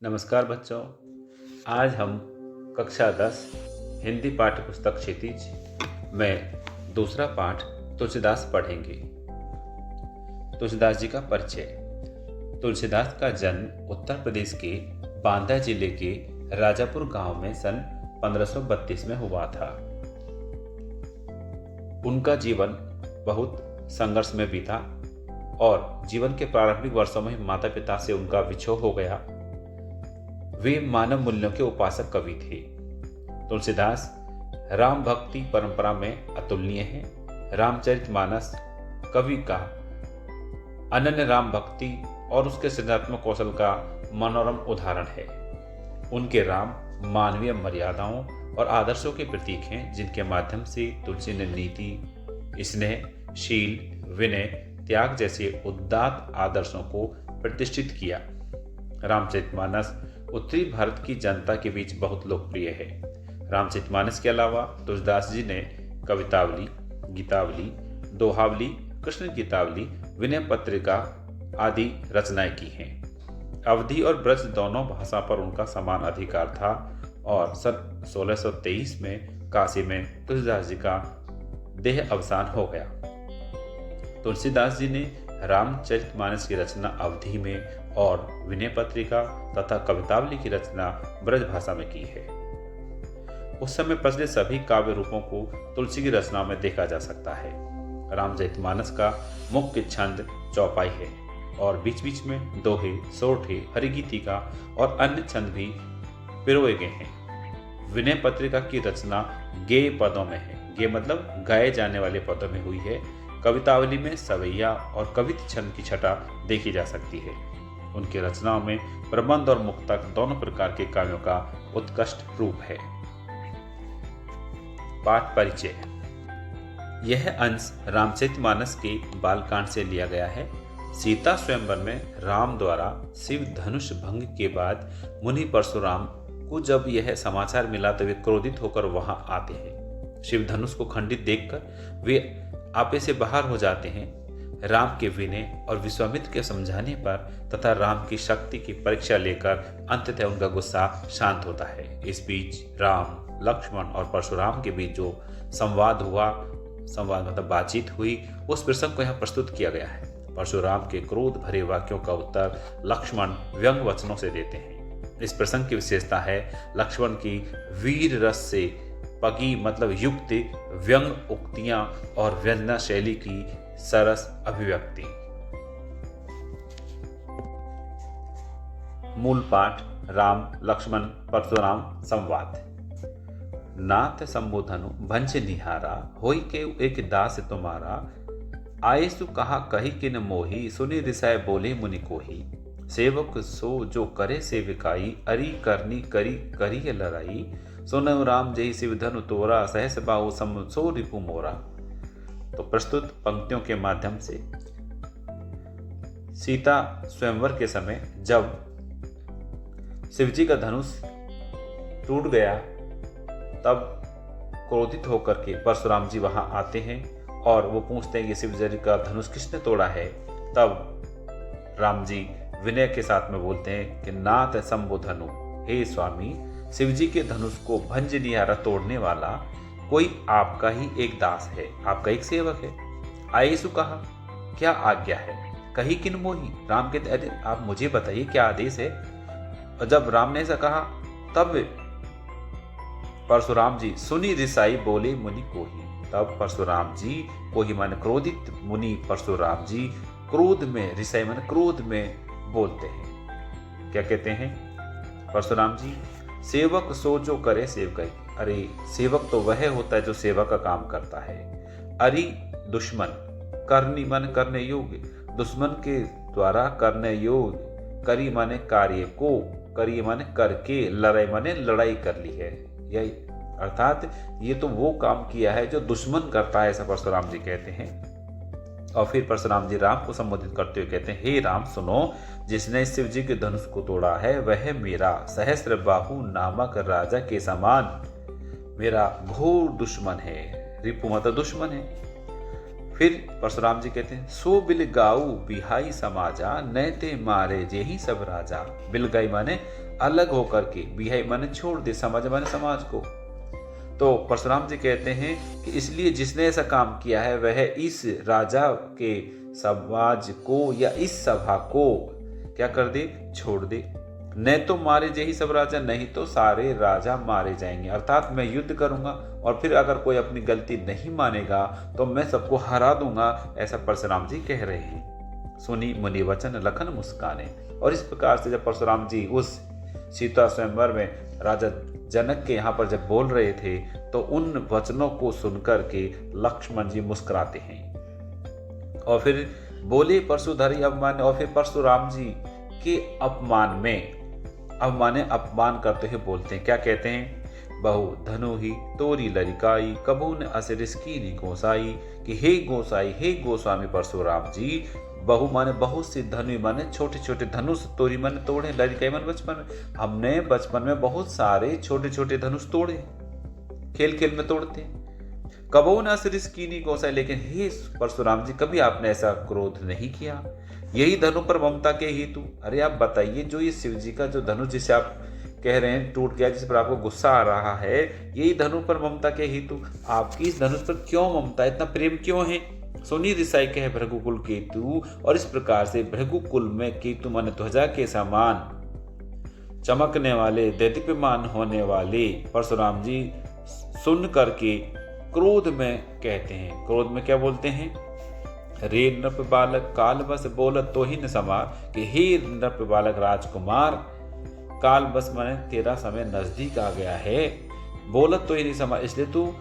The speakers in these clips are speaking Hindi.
नमस्कार बच्चों। आज हम कक्षा 10 हिंदी पाठ्य पुस्तक क्षितिज में दूसरा पाठ तुलसीदास पढ़ेंगे। तुलसीदास जी का परिचय। तुलसीदास का जन्म उत्तर प्रदेश के बांदा जिले के राजापुर गांव में सन 1532 में हुआ था। उनका जीवन बहुत संघर्ष में बीता और जीवन के प्रारंभिक वर्षों में माता पिता से उनका विछोह हो गया। वे मानव मूल्यों के उपासक कवि थे। तुलसीदास राम भक्ति परंपरा में अतुलनीय हैं। रामचरितमानस कवि का अनन्य राम भक्ति और उसके सृजनात्मक कौशल का मनोरम उदाहरण है। उनके राम मानवीय मर्यादाओं और आदर्शों के प्रतीक हैं, जिनके माध्यम से तुलसी ने नीति, स्नेह, शील, विनय, त्याग जैसे उदात्त आदर्शों को प्रतिष्ठित किया। रामचरितमानस उत्तरी भारत की जनता के बीच बहुत लोकप्रिय है। रामचरितमानस के अलावा तुलसीदास जी ने कवितावली, गीतावली, दोहावली, कृष्ण गीतावली, विनय पत्रिका आदि रचनाएं की हैं। अवधी और ब्रज दोनों भाषा पर उनका समान अधिकार था और सन 1623 में काशी में तुलसीदास जी का देह अवसान हो गया। तुलसीदास जी ने रामचरितमानस की रचना अवधी में और विनय पत्रिका तथा कवितावली की रचना ब्रज भाषा में की है। उस समय प्रचलित सभी काव्य रूपों को तुलसी की रचनाओं में देखा जा सकता है। रामचरितमानस का मुख्य छंद चौपाई है और बीच बीच में दोहे, सोरठे, हरिगीतिका और अन्य छंद भी पिरोए गए हैं। विनय पत्रिका की रचना गेय पदों में है। गेय मतलब गाए जाने वाले पदों में हुई है। कवितावली में सवैया और कवित छंद की छटा देखी जा सकती है। उनकी रचनाओं में प्रबंध और मुक्तक दोनों प्रकार के काव्यों का उत्कृष्ट रूप है। पाठ परिचय। यह अंश रामचरितमानस के बालकांड से लिया गया है। सीता स्वयंवर में राम द्वारा शिव धनुष भंग के बाद मुनि परशुराम को जब यह समाचार मिला तो वे क्रोधित होकर वहां आते हैं। शिव धनुष को खंडित देखकर वे आपे से बाहर हो जाते हैं। राम के विनय और विश्वामित्र के समझाने पर तथा राम की शक्ति की परीक्षा लेकर अंततः उनका गुस्सा शांत होता है। इस बीच राम, लक्ष्मण और परशुराम के बीच जो संवाद मतलब बातचीत हुई, उस प्रसंग को यहाँ प्रस्तुत किया गया है। परशुराम के क्रोध भरे वाक्यों का उत्तर लक्ष्मण व्यंग वचनों से देते हैं। इस प्रसंग की विशेषता है लक्ष्मण की वीर रस से पगी मतलब युक्त व्यंग उक्तियां और व्यंजना शैली की सरस अभिव्यक्ति। मूल पाठ। राम लक्ष्मण परशुराम संवाद। नाथ संबोधनु भंज निहारा, होई के एक दास तुम्हारा। आये सु कहा कही किन मोही, सुनि रिसाय बोले मुनि कोही। सेवक सो जो करे सेविकाई, अरि करनी करी करी लड़ाई। सुनहु राम जय शिव धनु तोरा, सहस बाहु सम सो रिपु मोरा। तो प्रस्तुत पंक्तियों के माध्यम से सीता स्वयंवर के समय जब शिवजी का धनुष टूट गया, तब क्रोधित होकर के परशुराम जी वहां आते हैं और वो पूछते हैं कि शिवजी का धनुष किसने तोड़ा है। तब राम जी विनय के साथ में बोलते हैं कि नाथ संबोधनु, हे स्वामी, शिवजी के धनुष को भंज निहारा तोड़ने वाला कोई आपका ही एक दास है, आपका एक सेवक है। आयेसु कहा, क्या आज्ञा है। कही किन मोही, राम कहते अरे आप मुझे बताइए क्या आदेश है। और जब राम ने ऐसा कहा तब परशुराम जी सुनी रिसाई बोले मुनि कोही। तब परशुराम जी कोही माने क्रोधित मुनि परशुराम जी क्रोध में, रिसाई माने क्रोध में बोलते हैं। क्या कहते हैं परशुराम जी, सेवक सो जो करे सेवकाई। अरे सेवक तो वह होता है जो सेवा का काम करता है। अरि दुश्मन, करनी माने करने योग्य, दुश्मन के द्वारा करने योग्य। करी माने कार्य को, करी माने करके, लड़ाई माने लड़ाई कर ली है। यही अर्थात ये तो वो काम किया है जो दुश्मन करता है, ऐसा परशुराम जी कहते हैं। और फिर परशुराम जी राम को संबोधित करते हुए कहते हैं, हे राम सुनो, जिसने शिव जी के धनुष को तोड़ा है वह मेरा सहस्त्र बाहु नामक राजा के समान मेरा घोर दुश्मन है। रिपु मतलब दुश्मन है। फिर परशुराम जी कहते हैं, सो बिल गाऊ बिहाई समाजा, नैते मारे जेही सब राजा। बिल गाई माने अलग होकर के, बिहाई माने छोड़ दे, समाज माने समाज को। तो परशुराम जी कहते हैं कि इसलिए जिसने ऐसा काम किया है वह इस राजा के समाज को या इस सभा को क्या कर दे, छोड़ दे। न तो मारे जही सब राजा, नहीं तो सारे राजा मारे जाएंगे। अर्थात मैं युद्ध करूंगा और फिर अगर कोई अपनी गलती नहीं मानेगा तो मैं सबको हरा दूंगा, ऐसा परशुराम जी कह रहे हैं। सुनी मुनि वचन लखन मुस्काने। और इस प्रकार से जब परशुराम जी उस सीता स्वयंवर में राजा जनक के यहाँ पर जब बोल रहे थे तो उन वचनों को सुनकर के लक्ष्मण जी मुस्कुराते हैं और फिर बोले परशुधरी अपमान। और फिर परशुराम जी के अपमान करते हुए बोलते हैं, क्या कहते हैं, बहु धनु ही तोरी लरिकाई, कबू न असरिस की नी गोसाई। कि हे गोसाई, हे गोस्वामी परशुराम जी, बहु माने बहुत सी, धनु माने छोटे छोटे धनुष, तोरी माने तोड़े, लरिकाई माने बचपन में। हमने बचपन में बहुत सारे छोटे छोटे धनुष तोड़े, खेल खेल में तोड़ते। कबो न असरिस कीनी गोसाई, लेकिन हे परशुराम जी कभी आपने ऐसा क्रोध नहीं किया, यही धनु पर ममता के हेतु। अरे आप बताइए, जो ये शिव जी का जो धनुष जिसे आप कह रहे हैं टूट गया, जिस पर आपको गुस्सा आ रहा है, यही धनु पर ममता के हेतु। आपकी इस धनुष पर क्यों ममता, इतना प्रेम क्यों है। सोनी रिसाई कहे भृगुकुल केतु। और इस प्रकार से भृगुकुल में केतु माने ध्वजा के समान चमकने वाले, दैदीप्यमान होने वाले परशुराम जी सुन करके क्रोध में कहते हैं, क्रोध में क्या बोलते हैं, रे नृप बालक काल बस बोलत तो ही न समार। कि हे नृप बालक राजकुमार, काल बस माने तेरा समय नजदीक आ गया है, बोलत तो ही नहीं समार, इसलिए तू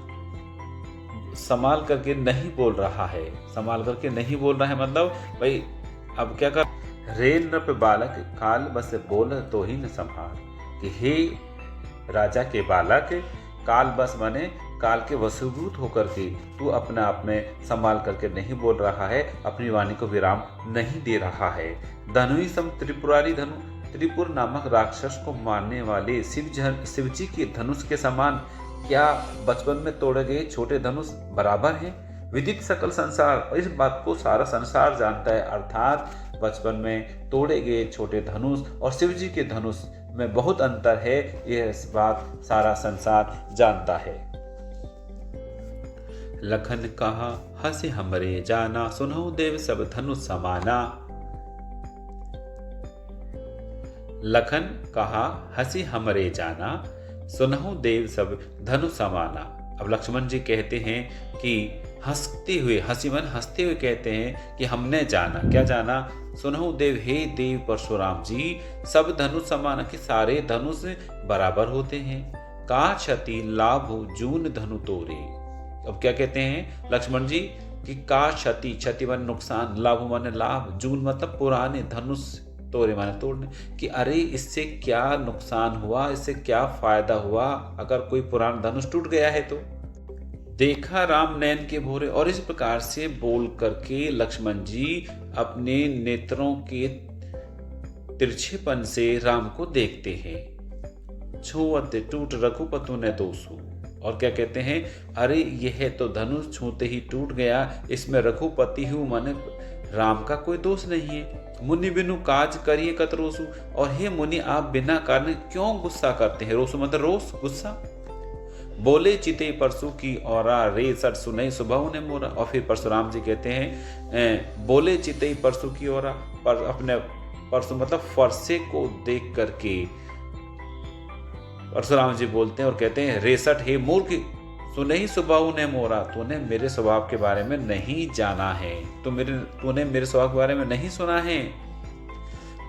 संभाल करके नहीं बोल रहा है। संभाल करके नहीं बोल रहा है मतलब भाई अब क्या कर, रे नृप बालक काल बस बोल तो ही न संभाल। कि हे राजा के बालक, काल बस माने काल के वशीभूत होकर के तू अपने आप में संभाल करके नहीं बोल रहा है, अपनी वाणी को विराम नहीं दे रहा है। धनुई सम त्रिपुरारी, धनु त्रिपुर नामक राक्षस को मारने वाले शिव जी के धनुष के समान क्या बचपन में तोड़े गए छोटे धनुष बराबर हैं। विदित सकल संसार, और इस बात को सारा संसार जानता है। अर्थात बचपन में तोड़े गए छोटे धनुष और शिव जी के धनुष में बहुत अंतर है, यह बात सारा संसार जानता है। लखन कहा हंसे हमरे जाना, सुनहु देव सब धनुष समाना। लखन कहा हंसी हमरे जाना, सुनहु देव सब धनुष समाना। अब लक्ष्मण जी कहते हैं कि हंसते हुए, हंसी मन हंसते हुए कहते हैं कि हमने जाना, क्या जाना, सुनहु देव, हे देव परशुराम जी, सब धनुष समाना, कि सारे धनुष बराबर होते हैं। का क्षति लाभ जून धनु तोरे। अब क्या कहते हैं लक्ष्मण जी कि का क्षति, क्षति माने नुकसान, लाभ माने लाभ, जून मतलब पुराने, धनुष तोरे माने तोड़ने। कि अरे इससे क्या नुकसान हुआ, इससे क्या फायदा हुआ अगर कोई पुराना धनुष टूट गया है तो। देखा राम नयन के भोरे। और इस प्रकार से बोल करके लक्ष्मण जी अपने नेत्रों के तिरछेपन से राम को देखते हैं। छुअत टूट रघुपतु ने दोषु। और क्या कहते हैं, अरे यह तो धनुष छूते ही टूट गया, इसमें रघुपति हूँ माने राम का कोई दोष नहीं है। मुनि बिनु काज करिए कत रोसु। और हे मुनि, आप बिना कारण क्यों गुस्सा करते हैं। रोसु मतलब रोष, गुस्सा। बोले चिते परसु की औरा, रे सट सुनई सुबह ने मोरा। और फिर परशुराम जी कहते हैं बोले चिते परसु की औरा, पर अपने परसु मतलब फरसे को देख करके परशुराम जी बोलते हैं और कहते हैं, रेसठ हे मूर्ख, सुनई स्वभाव ने मोरा, तूने मेरे स्वभाव के बारे में नहीं जाना है, तूने मेरे स्वभाव के बारे में नहीं सुना है।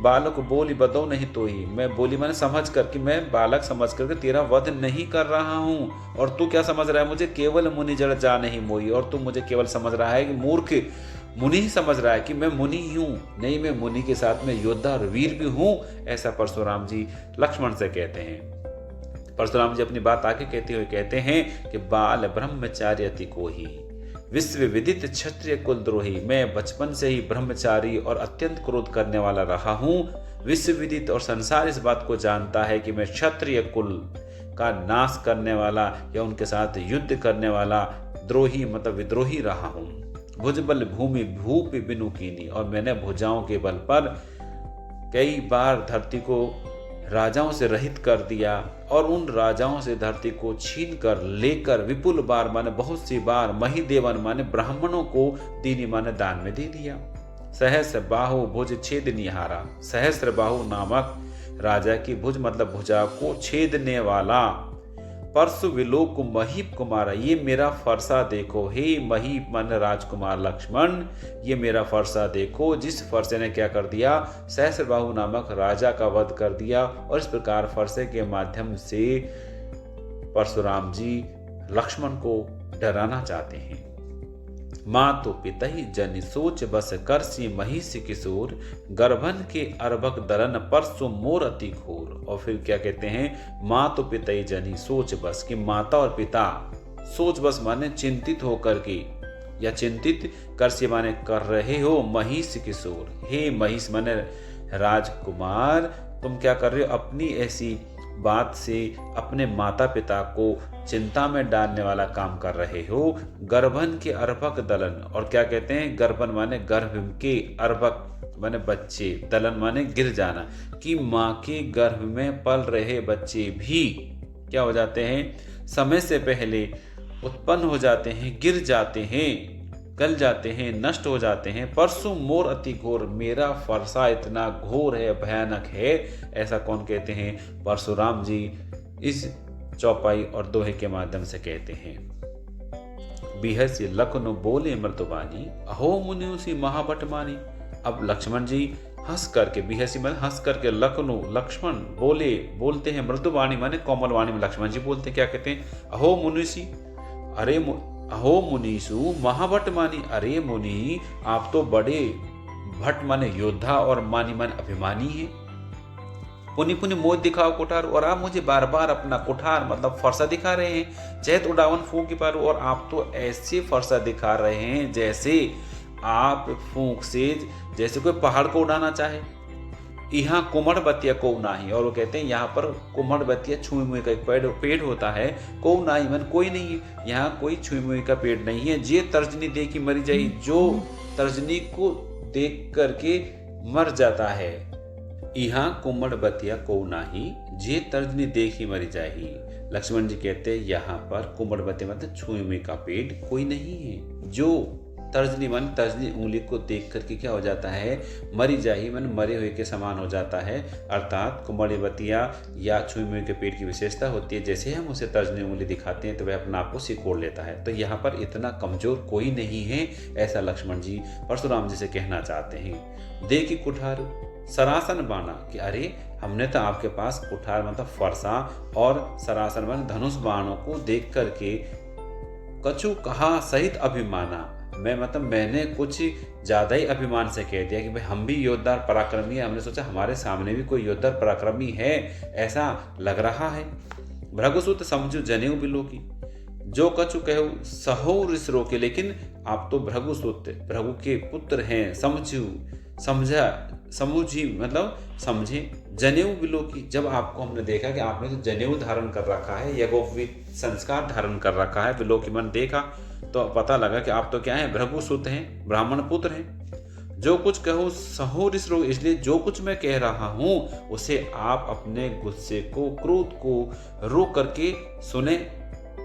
बालक बोली बदो नहीं तो ही, मैं बोली मैंने समझ कर कि मैं बालक समझ करके तेरा वध नहीं कर रहा हूँ। और तू क्या समझ रहा है, मुझे केवल मुनि जड़ जा नहीं मोई। और तू मुझे केवल समझ रहा है कि मूर्ख मुनि ही समझ रहा है कि मैं मुनि ही हूँ, नहीं मैं मुनि के साथ में योद्धा और वीर भी हूँ। ऐसा परशुराम जी लक्ष्मण से कहते हैं। परशुराम जी अपनी बात आगे कहते हुए कहते हैं कि बाल ब्रह्मचारी अति कोही, विश्व विदित क्षत्रिय कुल द्रोही। मैं बचपन से ही ब्रह्मचारी और अत्यंत क्रोध करने वाला रहा हूँ। विश्व विदित और संसार इस बात को जानता है कि मैं क्षत्रिय कुल का नाश करने वाला या उनके साथ युद्ध करने वाला द्रोही मतलब विद्रोही रहा हूँ। भुजबल भूमि भूप बिनु कीनी, और मैंने भुजाओं के बल पर कई बार धरती को राजाओं से रहित कर दिया, और उन राजाओं से धरती को छीन कर लेकर विपुल बार माने बहुत सी बार महिदेवन माने ब्राह्मणों को दीनी माने दान में दे दिया। सहस्र बाहु भुज छेद निहारा, सहस्र बाहु नामक राजा की भुज मतलब भुजा को छेदने वाला, परसु विलोक महीप कुमारा, ये मेरा फरसा देखो, हे महीप मन राजकुमार लक्ष्मण, ये मेरा फरसा देखो, जिस फरसे ने क्या कर दिया, सहस्रबाहु नामक राजा का वध कर दिया। और इस प्रकार फरसे के माध्यम से परशुराम जी लक्ष्मण को डराना चाहते हैं। माँ तो पिता ही जनि सोच बस करसी महिषी किशोर, गर्भन के अर्भक दलन परसु मोर अति घोर। और फिर क्या कहते हैं, माँ तो पिता ही जनि सोच बस, कि माता और पिता सोच बस माने चिंतित होकर के, या चिंतित करसी माने कर रहे हो, महिष किशोर, हे महिष माने राजकुमार, तुम क्या कर रहे हो, अपनी ऐसी बात से अपने माता पिता को चिंता में डालने वाला काम कर रहे हो। गर्भन के अर्भक दलन, और क्या कहते हैं, गर्भन माने गर्भ के, अर्भक माने बच्चे, दलन माने गिर जाना, कि माँ के गर्भ में पल रहे बच्चे भी क्या हो जाते हैं, समय से पहले उत्पन्न हो जाते हैं, गिर जाते हैं, गल जाते हैं, नष्ट हो जाते हैं। परसु मोर अति घोर, मेरा फरसा इतना घोर है, भयानक है। ऐसा कौन कहते हैं, परशुराम जी इस चौपाई और दोहे के माध्यम से कहते हैं। बिहसी लखनु बोले मृतुबानी, अहो मुनिउसी महाभट मानी। अब लक्ष्मण जी हंस करके, बिहसी माने हंस करके, लखनु लक्ष्मण बोलते हैं, मृदुवाणी माने कोमल वाणी में लक्ष्मण जी बोलते हैं, क्या कहते हैं, अहो मुनिषी, अरे अहो मुनीषु महाभट मानी, अरे मुनि आप तो बड़े भट्ट माने योद्धा और मानी माने अभिमानी है। पुनि पुनि मोह दिखाओ कुठार, और आप मुझे बार बार अपना कुठार मतलब फरसा दिखा रहे हैं। चैत उड़ावन फूंक पारो, और आप तो ऐसे फरसा दिखा रहे हैं जैसे आप फूंक से जैसे कोई पहाड़ को उड़ाना चाहे। यहाँ कुमड़ बतिया को नाही, और वो कहते हैं यहाँ पर कुमड़ बतिया छुई मुई का एक पेड़ होता है, को नाही मन कोई नहीं है, यहाँ कोई छुई मुई का पेड़ नहीं है। जे तर्जनी देख की मरी जाई, जो तर्जनी को देख करके मर जाता है, यहाँ कुमड़ बतिया को नाही, जे तर्जनी देखी मरी जाही। लक्ष्मण जी कहते हैं यहाँ पर कुमड़ बतिया मतलब छुई मुई का पेड़ कोई नहीं है, जो तर्जनी मन तर्जनी उंगली को देख करके क्या हो जाता है, मरी जाही मन मरे हुए के समान हो जाता है। अर्थात कुमड़ बतिया या छुई मुई के पेड़ की विशेषता होती है, जैसे हम उसे तर्जनी उंगली दिखाते हैं तो वह अपना आप को सिकोड़ लेता है। तो यहाँ पर इतना कमजोर कोई नहीं है, ऐसा लक्ष्मण जी परशुराम जी से कहना चाहते हैं। देखी कुठार सरासन बाना, कि अरे हमने तो आपके पास कुठार मतलब फरसा और सरासन बाण धनुष बाणों को देख करके कछु कहा सहित अभिमाना, मैंने कुछ ज्यादा ही अभिमान से कह दिया कि भाई हम भी योद्धा पराक्रमी है। हमने सोचा हमारे सामने भी कोई योद्धा पराक्रमी है, ऐसा लग रहा है। भृगुसुत समझू जनेऊ बिलो की, जो कछु कहो सहो रिस रोके, लेकिन आप तो भृगुसुत भृगु के पुत्र हैं, समझी मतलब समझे, जनेऊ बिलो की, जब आपको हमने देखा कि आपने तो जनेऊ धारण कर रखा है, यज्ञोपवीत संस्कार धारण कर रखा है, बिलो की मन देखा तो पता लगा कि आप तो क्या है, भृगुसुत हैं, ब्राह्मण पुत्र हैं। जो कुछ कहो सहो रिस रोग, इसलिए जो कुछ मैं कह रहा हूं उसे आप अपने गुस्से को, क्रोध को रोक करके सुने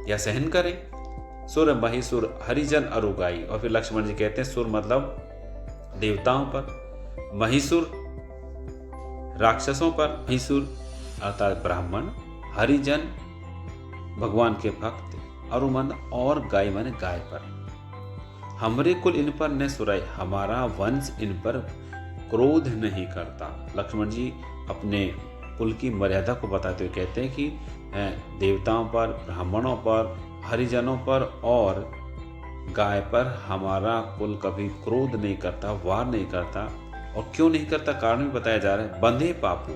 या सहन करें। सुर महिसुर हरिजन अरुगाई, और फिर लक्ष्मण जी कहते हैं सुर मतलब देवताओं पर, महिसुर राक्षसों पर, महिसुर अर्थात ब्राह्मण, हरिजन भगवान के भक्त, अरुमन और गाय माने गाय पर। हमरे कुल इन पर न सुराय, हमारा वंश इन पर क्रोध नहीं करता। लक्ष्मण जी अपने कुल की मर्यादा को बताते हुए कहते हैं कि देवताओं पर, ब्राह्मणों पर, हरिजनों पर और गाय पर हमारा कुल कभी क्रोध नहीं करता, वार नहीं करता। और क्यों नहीं करता, कारण भी बताया जा रहा है। बंधे पापू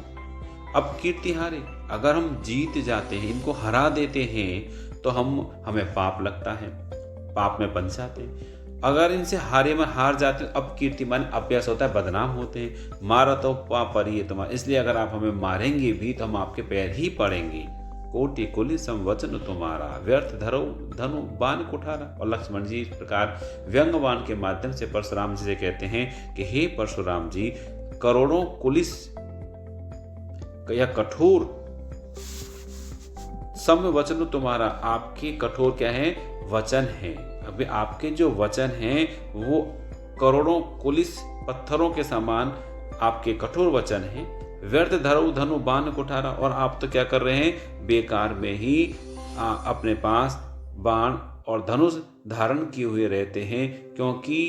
अब कीर्ति हारे, अगर हम जीत जाते हैं, इनको हरा देते हैं तो हमें पाप लगता है, पाप में बंध जाते हैं। अगर इनसे हार जाते हैं, अब कीर्ति मान अभ्यास होता है, बदनाम होते हैं। मारा तो पाप परी तुम्हारा, इसलिए अगर आप हमें मारेंगे भी तो हम आपके पैर ही पड़ेंगे। कोटि कुलिसम वचन तुम्हारा, व्यर्थ धरो धनु बाण कुठारा। और लक्ष्मण जी इस प्रकार व्यंग बाण के माध्यम से परशुराम जी से कहते हैं कि हे परशुराम जी, करोड़ों कुलिस या कठोर सम वचन तुम्हारा, आपके कठोर क्या है, वचन है। अभी आपके जो वचन हैं वो करोड़ों कुलिस पत्थरों के समान आपके कठोर वचन हैं। व्यर्थ धरो धनु बाण कुठारा, और आप तो क्या कर रहे हैं, बेकार में ही अपने पास बाण और धनुष धारण किए हुए रहते हैं, क्योंकि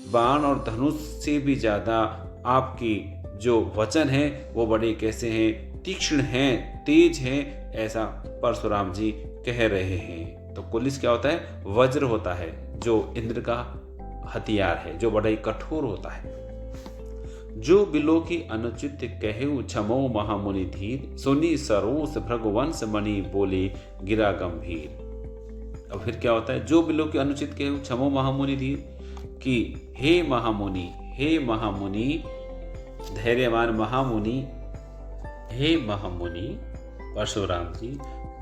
बाण और धनुष से भी ज़्यादा आपकी जो वचन हैं वो बड़े कैसे हैं, तीक्ष्ण हैं, तेज हैं, ऐसा परशुराम जी कह रहे हैं। तो कुलिस क्या होता है, वज्र होता है, जो इंद्र का हथियार है, जो बड़ा ही कठोर होता है। जो बिलो की अनुचित कहु क्षमो महामुनि धीर, सुनी सरोस भृगुवंश मणि बोले गिरा गंभीर। अब फिर क्या होता है, जो बिलो की अनुचित कहु क्षमो महामुनि धीर, कि हे महामुनि, हे महामुनि, धैर्यवान महामुनि, हे महामुनि परशुराम जी,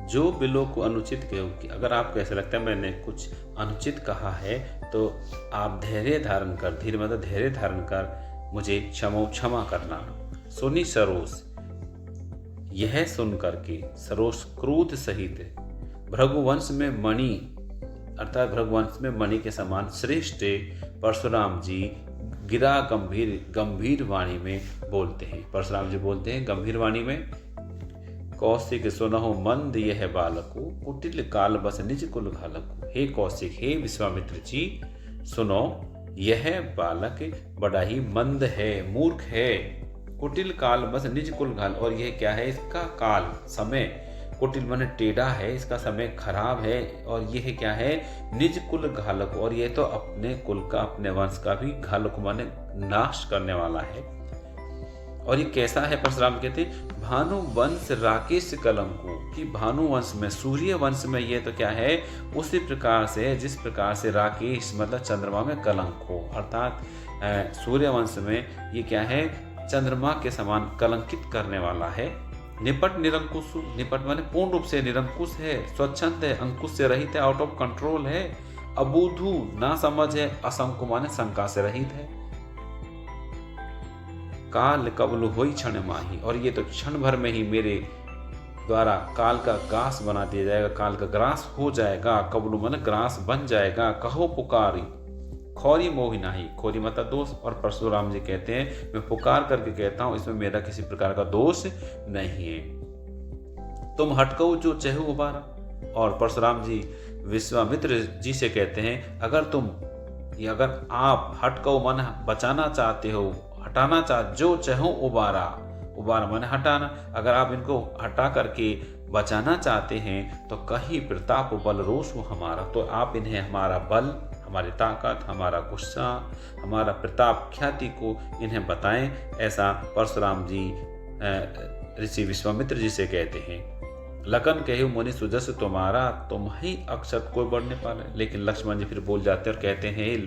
जो बिलो को अनुचित कहो, कि अगर आपको ऐसा लगता है मैंने कुछ अनुचित कहा है तो आप धैर्य धारण कर, धीरे मतलब धैर्य धारण कर मुझे क्षमा करना। सुनी सरोस, यह सुन करके सरोस क्रोध सहित भृगुवंश में मणि, अर्थात भृगुवंश में मणि के समान श्रेष्ठ परशुराम जी गिरा गंभीर वाणी में बोलते हैं। परशुराम जी बोलते हैं गंभीर वाणी में, कौशिक सुनहु मंद यह बालको, कुटिल काल बस निज कुल घालको। हे कौशिक, हे विश्वामित्र जी, सुनो, यह बालक बड़ा ही मंद है, मूर्ख है। कुटिल काल बस निज कुल घाल, और यह क्या है, इसका काल समय, कुटिल माने टेढ़ा है, इसका समय खराब है, और यह क्या है, निज कुल घालक, और यह तो अपने कुल का, अपने वंश का भी घालक माने नाश करने वाला है। और ये कैसा है, परशुराम कहते भानु वंश राकेश कलंको, कि भानु वंश में, सूर्य वंश में ये तो क्या है, उसी प्रकार से जिस प्रकार से राकेश मतलब चंद्रमा में कलंक हो, अर्थात सूर्य वंश में ये क्या है, चंद्रमा के समान कलंकित करने वाला है। निपट निरंकुश, निपट माने पूर्ण रूप से निरंकुश है, स्वच्छंद है, अंकुश से रहित है, आउट ऑफ कंट्रोल है। अबूधु ना समझ है, असंको माने शंका से रहित है। काल कबल होई क्षण माही, और ये तो क्षण भर में ही मेरे द्वारा काल का ग्रास बना दिया जाएगा, काल का ग्रास हो जाएगा। कबलू मन ग्रास बन जाएगा। कहो पुकारी खौरी मोहि नाही, खोरी मतलब दोष। और परशुराम जी कहते हैं मैं पुकार करके कहता हूं, इसमें मेरा किसी प्रकार का दोष नहीं है। तुम हटको जो चहु उबारा। और परशुराम जी विश्वामित्र जी से कहते हैं अगर आप हटको मन बचाना चाहते हो, हटाना चाहते, जो चहु उबारा, उबारा माने हटाना, अगर आप इनको हटा करके बचाना चाहते हैं तो कहीं प्रताप बल रोष हो हमारा, तो आप इन्हें हमारा बल, हमारी ताकत, हमारा गुस्सा, हमारा प्रताप ख्याति को इन्हें बताएं। ऐसा परशुराम जी ऋषि विश्वामित्र जी से कहते हैं। लखन कहे मुनि सुजस तुम्हारा, तुम ही अक्षत कोई बढ़ने पाले। लेकिन लक्ष्मण जी फिर बोल जाते हैं और कहते हैं,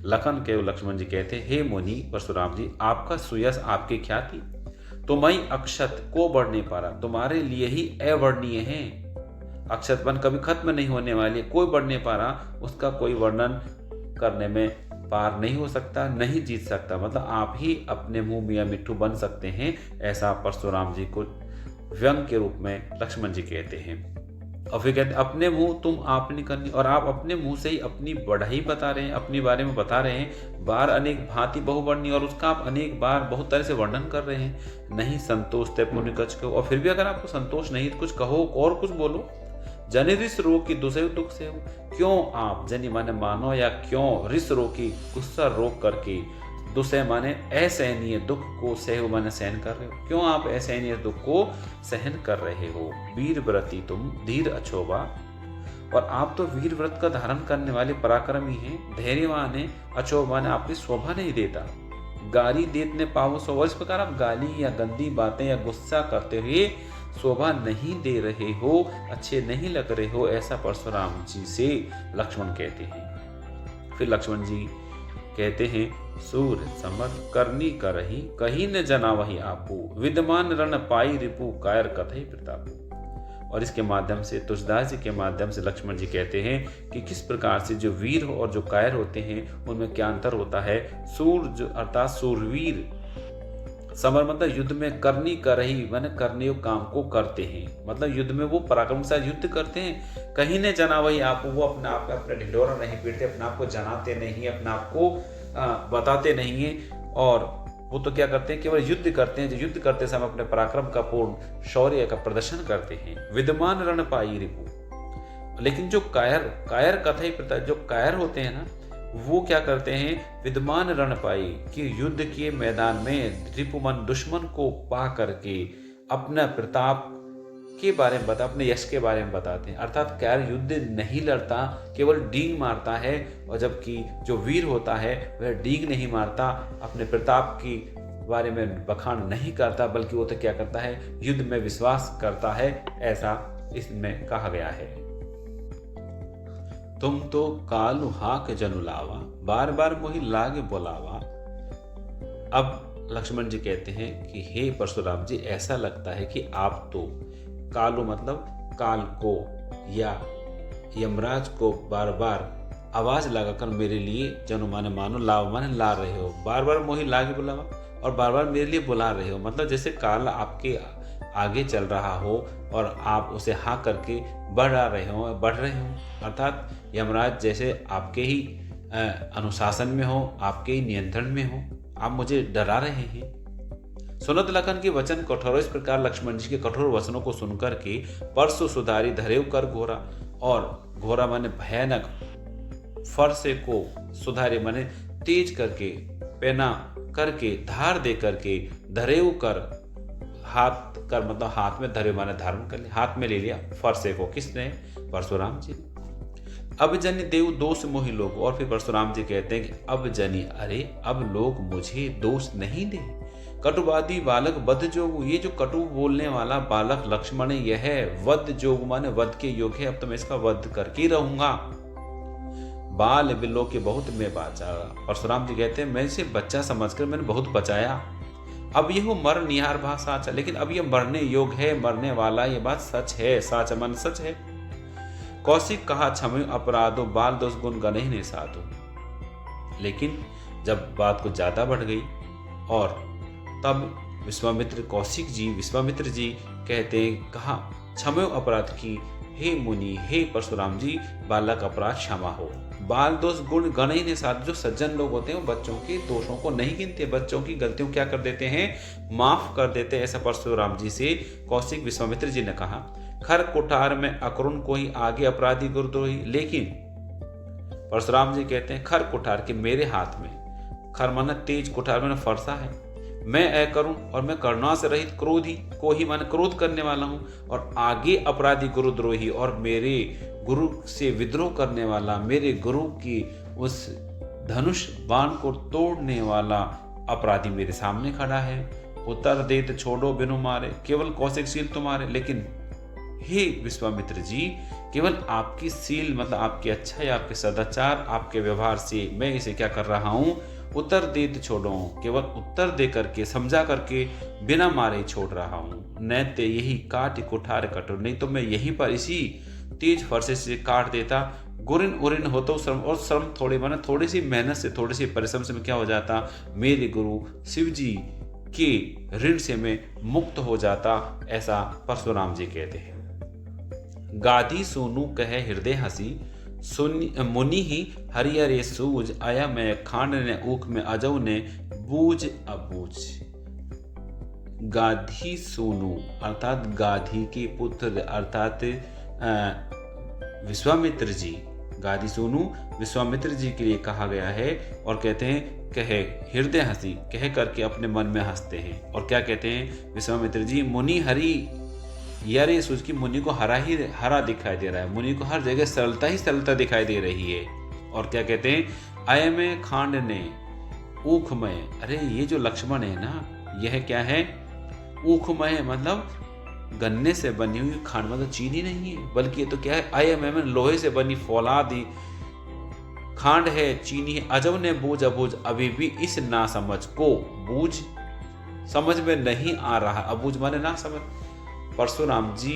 लखन कहे लक्ष्मण जी कहते हैं, हे मुनि परशुराम जी, आपका सुयस, आपकी ख्याति तुम ही अक्षत को बढ़ने पारा, तुम्हारे लिए ही अवर्णनीय है। अक्षत बन कभी खत्म नहीं होने वाली, कोई बढ़ नहीं पा रहा, उसका कोई वर्णन करने में पार नहीं हो सकता, नहीं जीत सकता। मतलब आप ही अपने मुंह मियां मिट्ठू बन सकते हैं, ऐसा परशुराम जी को व्यंग के रूप में लक्ष्मण जी कहते हैं। और फिर कहते हैं अपने मुंह तुम आप नहीं करनी, और आप अपने मुंह से ही अपनी बढ़ाई बता रहे हैं, अपने बारे में बता रहे हैं। बार अनेक भांति बहुवर्णी, और उसका आप अनेक बार बहुत तरह से वर्णन कर रहे हैं। नहीं संतोष ते पुण्य कछ कहो, और फिर भी अगर आपको संतोष नहीं तो कुछ कहो और कुछ बोलो। जनि रिस रोग की दुसे दुख से हो, क्यों आप जनि माने मानो, या क्यों रिस रोग की गुस्सा रोक करके, दुसे माने असहनीय दुख को सहु माने सहन कर रहे हो, क्यों आप असहनीय दुख को सहन कर रहे हो। वीर व्रती तुम धीर अछोबा, और आप तो वीर व्रत का धारण करने वाले पराक्रमी हैं, धैर्यवान हैं। अछोबा ने आपकी शोभा नहीं देता, गाली देते पावो सो। इस प्रकार आप गाली या गंदी बातें या गुस्सा करते हुए शोभा नहीं दे रहे हो, अच्छे नहीं लग रहे हो, ऐसा परशुराम जी से लक्ष्मण कहते हैं। फिर लक्ष्मण जी कहते हैं, सूर समर करनी करही, कहीं न जना वही आपू, विद्यमान रण पाई रिपु कायर कथई प्रतापू। और इसके माध्यम से तुलसीदास जी के माध्यम से लक्ष्मण जी कहते हैं कि किस प्रकार से जो वीर और जो कायर होते हैं उनमें क्या अंतर होता है। सूर जो अर्थात सूरवीर, समर मतलब युद्ध में करनी करही माने करने काम को करते हैं, मतलब युद्ध में वो पराक्रम के साथ युद्ध करते हैं। कहीं ने जना वही आप, वो अपने आप में अपने ढिंढोरा नहीं पीटते, अपने आप को जनाते नहीं, अपने आप को बताते नहीं है। और वो तो क्या करते हैं, केवल युद्ध करते हैं। जो युद्ध करते समय अपने पराक्रम का पूर्ण शौर्य का प्रदर्शन करते हैं। विद्यमान रण पाई रिपु। लेकिन जो कायर कथई प्रता, जो कायर होते हैं ना, वो क्या करते हैं, विद्यमान रण पाई कि युद्ध के मैदान में रिपुमन दुश्मन को पा करके अपना प्रताप के बारे में अपने यश के बारे में बताते हैं। अर्थात कायर युद्ध नहीं लड़ता, केवल डींग मारता है, और जबकि जो वीर होता है वह डींग नहीं मारता, अपने प्रताप की बारे में बखान नहीं करता, बल्कि वो तो क्या करता है, युद्ध में विश्वास करता है। ऐसा इसमें कहा गया है। तुम तो कालु हाक जनु लावा, बार बार मोहि लागे बोलावा। अब लक्ष्मण जी कहते हैं कि हे परशुराम जी, ऐसा लगता है कि आप तो कालु मतलब काल को या यमराज को बार बार आवाज लगाकर मेरे लिए जनु माने मानो लाव माने ला रहे हो, बार बार मोहि लागे बुलावा, और बार बार मेरे लिए बुला रहे हो। मतलब जैसे काल आपके आगे चल रहा हो और आप उसे हाँ करके बढ़ रहे हो। अर्थात यमराज जैसे आपके ही अनुशासन में हो, आपके ही नियंत्रण में हो, आप मुझे डरा रहे हैं। सुनत लखन के वचन कठोर। इस प्रकार लक्ष्मण जी के कठोर वचनों को सुनकर के परसु सुधारी धरेव कर घोरा, और घोरा माने भयानक, फरसे को सुधारे माने तेज करके, पेना करके, धार दे करके, धरेव कर, हाथ कर मतलब हाथ में धरे माने धारण कर लिया, हाथ में ले लिया फरसे को। किसने, परशुराम जी। अब जनि देव दोष मोहि लोग। और फिर परशुराम जी कहते हैं कि अब जनि, अरे अब लोग मुझे दोष नहीं दे। कटुवादी बालक वध जोग। ये जो कटु बोलने वाला बालक लक्ष्मण है, यह वध जोग माने वध के योग है, अब तो मैं इसका वध करके ही रहूंगा। बाल बिलो के बहुत मैं बचा। परशुराम जी कहते हैं मैं इसे बच्चा समझकर मैंने बहुत बचाया। अब यह मर निहार भा साचा, लेकिन अब यह मरने योग है, मरने वाला, ये बात सच है, साच मन सच है। कौशिक कहा क्षमय अपराधो, बाल दोष गुण गणे ने साधो। लेकिन जब बात कुछ ज्यादा बढ़ गई और तब विश्वामित्र जी कहते हैं, कहा क्षमय अपराध की, हे मुनि, हे परशुराम जी, बालक अपराध क्षमा हो। बाल दोष गुण गण ही ने साथ। जो सज्जन लोग होते हैं वो बच्चों के दोषों को नहीं गिनते, बच्चों की गलतियों क्या कर देते हैं, माफ कर देते हैं। ऐसा परशुराम जी से कौशिक विश्वामित्र जी ने कहा। खर कुठार में अकरुण को ही आगे अपराधी गुरुद्रोही। लेकिन परशुराम जी कहते हैं खर कुठार के मेरे हाथ में, खर माना तेज, कुठार माना फरसा है, मैं अकरुण और मैं करुणा से रहित क्रोधी को ही माने क्रोध करने वाला हूं, और आगे अपराधी गुरुद्रोही और मेरे गुरु से विद्रोह करने वाला, मेरे गुरु की उस धनुष बाण को तोड़ने वाला अपराधी मेरे सामने खड़ा है। उत्तर देत छोड़ो बिनु मारे, केवल कौशिकशील तुम्हारे। लेकिन हे विश्वामित्र जी, केवल आपकी सील मतलब आपकी अच्छाई, आपके सदाचार, आपके व्यवहार से मैं इसे क्या कर रहा हूँ, उत्तर देत छोड़ो, केवल उत्तर दे करके, समझा करके, बिना मारे छोड़ रहा हूँ। नैत्य यही काट कुठार कटो, नहीं तो मैं यहीं पर इसी तेज फरसे से काट देता। गुरिन उरिन हो तो श्रम, और श्रम थोड़ी माने थोड़ी सी मेहनत से, थोड़ी सी परिश्रम से मैं क्या हो जाता, मेरे गुरु शिव जी के ऋण से मैं मुक्त हो जाता। ऐसा परशुराम जी कहते हैं। गाधी सोनू कहे हृदय हंसी, मुनि ही हरिहरे सूझ, आया मैं खांड ने ऊख में अजऊ ने बूझ अबूझ। गाधी सोनू अर्थात गाधी के पुत्र अर्थात विश्वामित्र जी, गाधी सोनू विश्वामित्र जी के लिए कहा गया है। और कहते हैं कहे हृदय हंसी, कह करके अपने मन में हंसते हैं। और क्या कहते हैं विश्वामित्र जी, मुनि हरि यारे सूझ की, मुनि को हरा दिखाई दे रहा है, मुनि को हर जगह सरलता ही सरलता दिखाई दे रही है। और क्या कहते हैं, आय में खांड ने ऊखमय। अरे ये जो लक्ष्मण है ना, यह क्या है, ऊखमय मतलब गन्ने से बनी हुई, खांड मतलब चीनी नहीं है, बल्कि ये तो क्या है, आय में लोहे से बनी फौलादी खांड है, चीनी है। अजब ने बूझ अबूझ, अभी भी इस ना समझ को, बूझ समझ में नहीं आ रहा, अबूझ माने ना समझ। परशुराम जी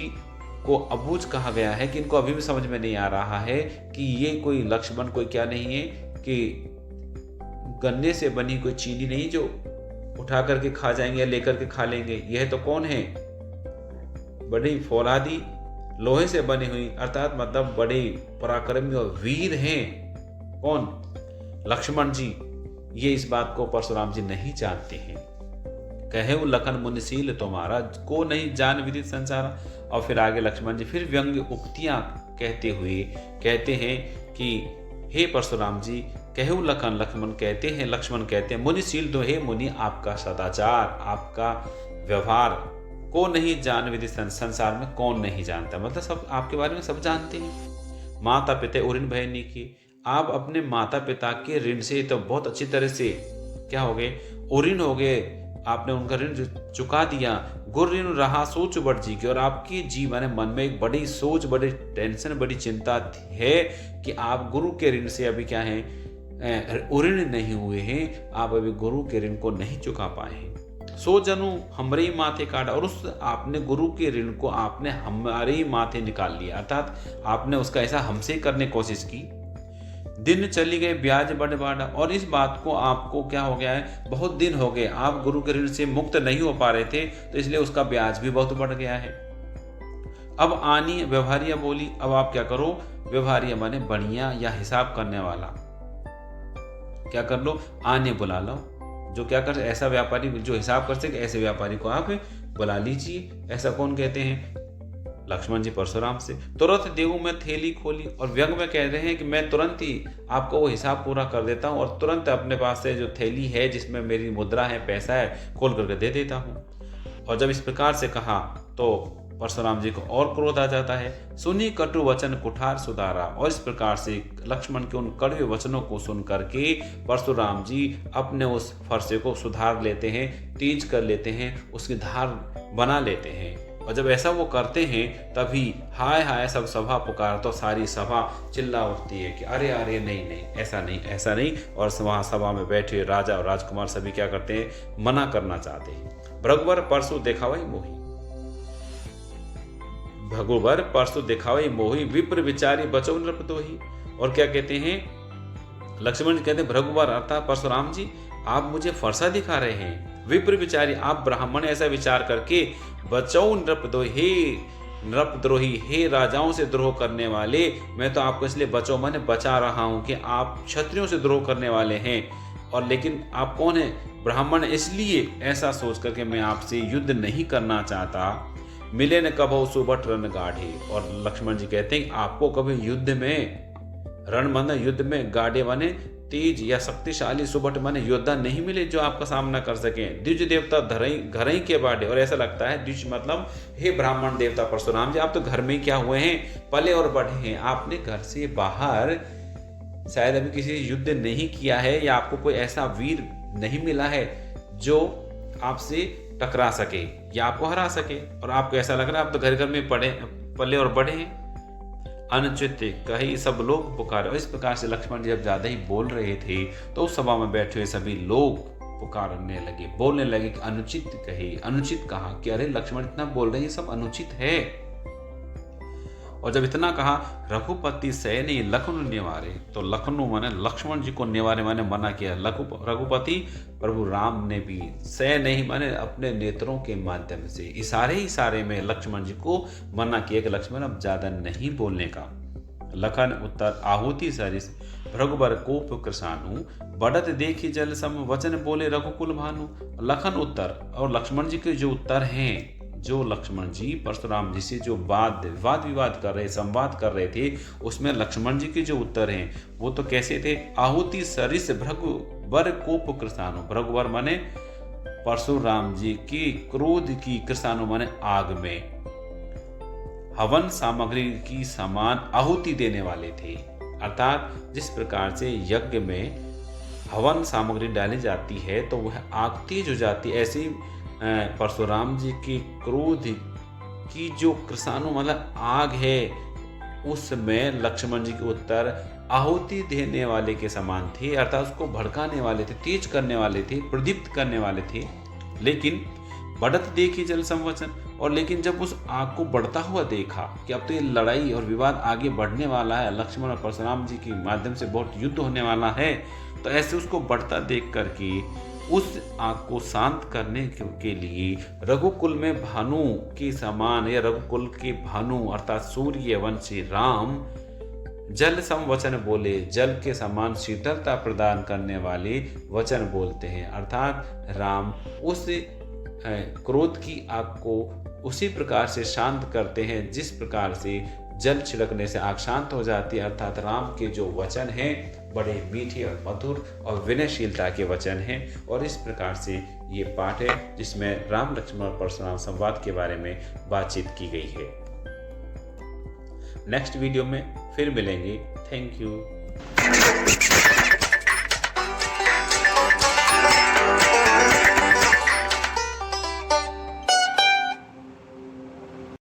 को अबूझ कहा गया है कि इनको अभी भी समझ में नहीं आ रहा है कि ये कोई लक्ष्मण कोई क्या नहीं है कि गन्ने से बनी कोई चीनी नहीं जो उठा करके खा जाएंगे या लेकर के खा लेंगे। यह तो कौन है, बड़ी फौलादी लोहे से बनी हुई अर्थात मतलब बड़े पराक्रमी और वीर हैं। कौन? लक्ष्मण जी। ये इस बात को परशुराम जी नहीं जानते हैं। कहे लखन मुनिशील तुम्हारा को नहीं जान विदित संसारा। और फिर आगे लक्ष्मण जी फिर व्यंग्य उक्तियां कहते हुए कहते हैं कि हे परशुराम जी, कहु लखन, लक्ष्मण कहते हैं मुनिशील तो हे मुनि, आपका सदाचार आपका व्यवहार को नहीं जान विदित संसार में कौन नहीं जानता, मतलब सब आपके बारे में सब जानते हैं। माता पिता ऋण भय नहीं की, आप अपने माता पिता के ऋण से तो बहुत अच्छी तरह से क्या हो गए, ऋण हो गए, आपने उनका ऋण चुका दिया। गुर ऋण रहा सोच बढ़ जी की, और आपकी जीवन मन में एक बड़ी सोच, बड़ी टेंशन, बड़ी चिंता है कि आप गुरु के ऋण से अभी क्या है, ऋण नहीं हुए हैं, आप अभी गुरु के ऋण को नहीं चुका पाए हैं। सो जनु हमरे ही माथे काटा, और उस आपने गुरु के ऋण को आपने हमारे ही माथे निकाल लिया, अर्थात आपने उसका ऐसा हमसे करने की कोशिश की। दिन चली गए ब्याज बढ़ बाढ़ा, और इस बात को आपको क्या हो गया है, बहुत दिन हो गए आप गुरु के ऋण से मुक्त नहीं हो पा रहे थे, तो इसलिए उसका ब्याज भी बहुत बढ़ गया है। अब आनी व्यवहारिया बोली, अब आप क्या करो, व्यवहारिया माने बढ़िया या हिसाब करने वाला, क्या कर लो, आने बुला लो, जो क्या कर, ऐसा व्यापारी जो हिसाब कर सके ऐसे व्यापारी को आप बुला लीजिए। ऐसा कौन कहते हैं, लक्ष्मण जी परशुराम से। तुरंत देव में थैली खोली, और व्यंग में कह रहे हैं कि मैं तुरंत ही आपको वो हिसाब पूरा कर देता हूँ, और तुरंत अपने पास से जो थैली है जिसमें मेरी मुद्रा है, पैसा है, खोल करके दे देता हूँ। और जब इस प्रकार से कहा तो परशुराम जी को और क्रोध आ जाता है। सुनी कटु वचन कुठार सुधारा, और इस प्रकार से लक्ष्मण के उन कड़वे वचनों को सुन करके परशुराम जी अपने उस फरसे को सुधार लेते हैं, तेज कर लेते हैं, उसकी धार बना लेते हैं। और जब ऐसा वो करते हैं तभी हाय हाय सब सभा पुकार, तो सारी सभा चिल्ला उठती है कि अरे अरे नहीं नहीं ऐसा नहीं ऐसा नहीं। और वहाँ सभा में बैठे राजा और राजकुमार सभी क्या करते हैं, मना करना चाहते हैं। भृगुवर परसु देखावई मोही, भगुवर परसु दिखावई मोही, विप्र विचारी बचो नृप दोही। और क्या कहते हैं, लक्ष्मण जी कहते हैं भृगुवर अर्थात परशुराम जी आप मुझे फरसा दिखा रहे हैं, विप्र विचारी आप ब्राह्मण ऐसा विचार करके, बचो नृप दोही, नृपद्रोही हे राजाओं से द्रोह करने वाले, मैं तो आपको इसलिए बचो माने बचा रहा हूं कि आप क्षत्रियों से द्रोह करने वाले हैं, और लेकिन आप कौन है, ब्राह्मण, इसलिए ऐसा सोच करके मैं आपसे युद्ध नहीं करना चाहता। मिले न कभो सुबट रण गाढ़े, और लक्ष्मण जी कहते हैं आपको कभी युद्ध में, रण माने युद्ध में, गाढ़े माने तेज या शक्तिशाली, सुबट माने योद्धा नहीं मिले जो आपका सामना कर सके। द्विज देवता घर ही के बाढ़े, और ऐसा लगता है द्विज मतलब हे ब्राह्मण देवता परशुराम जी आप तो घर में ही क्या हुए हैं, पले और बढ़े हैं, आपने घर से बाहर शायद अभी किसी युद्ध नहीं किया है, या आपको कोई ऐसा वीर नहीं मिला है जो आपसे टकरा सके या आपको हरा सके, और आपको ऐसा लग रहा है आप तो घर घर में पले और बढ़े हैं। अनुचित कही सब लोग पुकारे, और इस प्रकार से लक्ष्मण जी जब ज्यादा ही बोल रहे थे तो उस सभा में बैठे हुए सभी लोग पुकारने लगे, बोलने लगे कि अनुचित कहे, अनुचित कहा कि अरे लक्ष्मण इतना बोल रहे हैं, सब अनुचित है। और जब इतना कहा, रघुपति सह नहीं लखन निवारे, तो लखनु माने लक्ष्मण जी को निवारे माने मना किया। रघुपति प्रभु राम ने भी सह नहीं माने अपने नेत्रों के माध्यम से इशारे में लक्ष्मण जी को मना किया कि लक्ष्मण अब ज्यादा नहीं बोलने का। लखन उत्तर आहुति सरिस भृगुबर कोप कृषाणु, बढ़त देखी जल सम वचन बोले रघुकुल भानु। लखन उत्तर, और लक्ष्मण जी के जो उत्तर हैं, जो लक्ष्मण जी परशुराम जी से जो वाद विवाद कर रहे, संवाद कर रहे थे, उसमें लक्ष्मण जी के जो उत्तर हैं वो तो कैसे थे, आहुति सरिस भृगुबर कोप कृषाणु, भृगुबर माने परशुराम जी की क्रोध की, कृषाणु माने आग में हवन सामग्री की समान आहुति देने वाले थे। अर्थात जिस प्रकार से यज्ञ में हवन सामग्री डाली जाती है तो वह आग तेज हो जाती है, ऐसी परशुराम जी की क्रोध की जो कृषाणु मतलब आग है, उसमें लक्ष्मण जी के उत्तर आहुति देने वाले के समान थे, अर्थात उसको भड़काने वाले थे, तेज करने वाले थे, प्रदीप्त करने वाले थे। लेकिन बढ़त देखी जल संवचन। और लेकिन जब उस आग को बढ़ता हुआ देखा कि अब तो ये लड़ाई और विवाद आगे बढ़ने वाला है, लक्ष्मण और परशुराम जी के माध्यम से बहुत युद्ध होने वाला है, तो ऐसे उसको बढ़ता देख कर के उस आग को शांत करने के लिए रघुकुल में भानु के समान या रघुकुल के भानु अर्थात सूर्यवंशी राम जल संवचन बोले, जल के समान शीतलता प्रदान करने वाले वचन बोलते हैं। अर्थात राम उस क्रोध की आग को उसी प्रकार से शांत करते हैं जिस प्रकार से जल छिड़कने से आग शांत हो जाती है। अर्थात राम के जो वचन हैं बड़े मीठे और मधुर और विनयशीलता के वचन हैं। और इस प्रकार से ये पाठ है जिसमें राम लक्ष्मण और परशुराम संवाद के बारे में बातचीत की गई है। नेक्स्ट वीडियो में फिर मिलेंगे। Thank you.